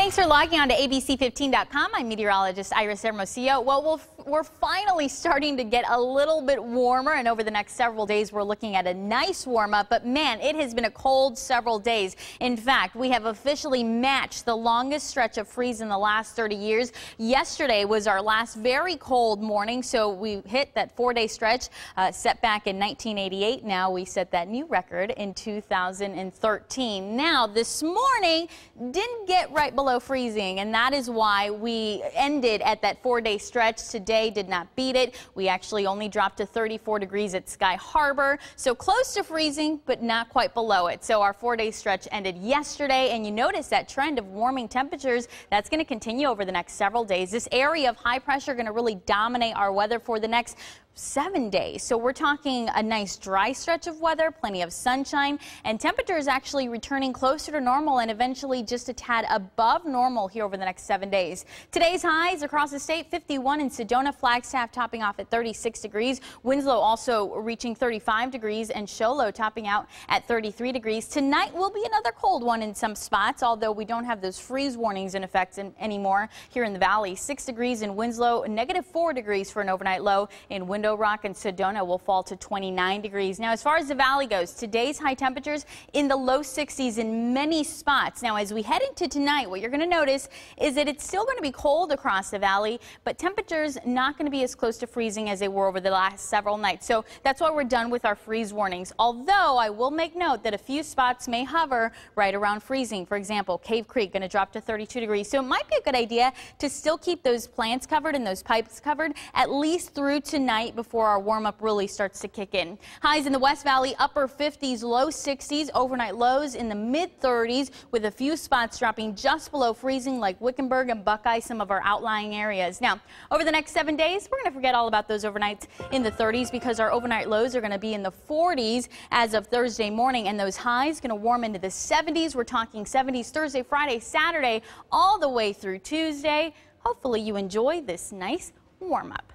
Thanks for logging on to ABC15.com. I'm meteorologist Iris Hermosillo. Well, we're finally starting to get a little bit warmer, and over the next several days, we're looking at a nice warm up. But man, it has been a cold several days. In fact, we have officially matched the longest stretch of freeze in the last 30 years. Yesterday was our last very cold morning, so we hit that 4-day stretch set back in 1988. Now we set that new record in 2013. Now, this morning didn't get right below freezing, and that is why we ended at that 4-day stretch. Today did not beat it. We actually only dropped to 34 degrees at Sky Harbor, so close to freezing but not quite below it. So our 4-day stretch ended yesterday, and you notice that trend of warming temperatures that's going to continue over the next several days. This area of high pressure going to really dominate our weather for the next 7 days. So we're talking a nice dry stretch of weather, plenty of sunshine, and temperatures actually returning closer to normal and eventually just a tad above normal here over the next 7 days. Today's highs across the state: 51 in Sedona, Flagstaff topping off at 36 degrees. Winslow also reaching 35 degrees, and Show Low topping out at 33 degrees. Tonight will be another cold one in some spots, although we don't have those freeze warnings in effect anymore here in the valley. 6 degrees in Winslow, -4 degrees for an overnight low. In Window Rock and Sedona will fall to 29 degrees. Now, as far as the valley goes, today's high temperatures in the low 60s in many spots. Now, as we head into tonight, what you're going to notice is that it's still going to be cold across the valley, but temperatures not going to be as close to freezing as they were over the last several nights. So that's why we're done with our freeze warnings. Although I will make note that a few spots may hover right around freezing. For example, Cave Creek going to drop to 32 degrees. So it might be a good idea to still keep those plants covered and those pipes covered at least through tonight before our warm-up really starts to kick in. Highs in the West Valley, upper 50s, low 60s, overnight lows in the mid-30s, with a few spots dropping just below freezing like Wickenburg and Buckeye, some of our outlying areas. Now, over the next 7 days, we're going to forget all about those overnights in the 30s because our overnight lows are going to be in the 40s as of Thursday morning, and those highs going to warm into the 70s. We're talking 70s Thursday, Friday, Saturday, all the way through Tuesday. Hopefully you enjoy this nice warm-up.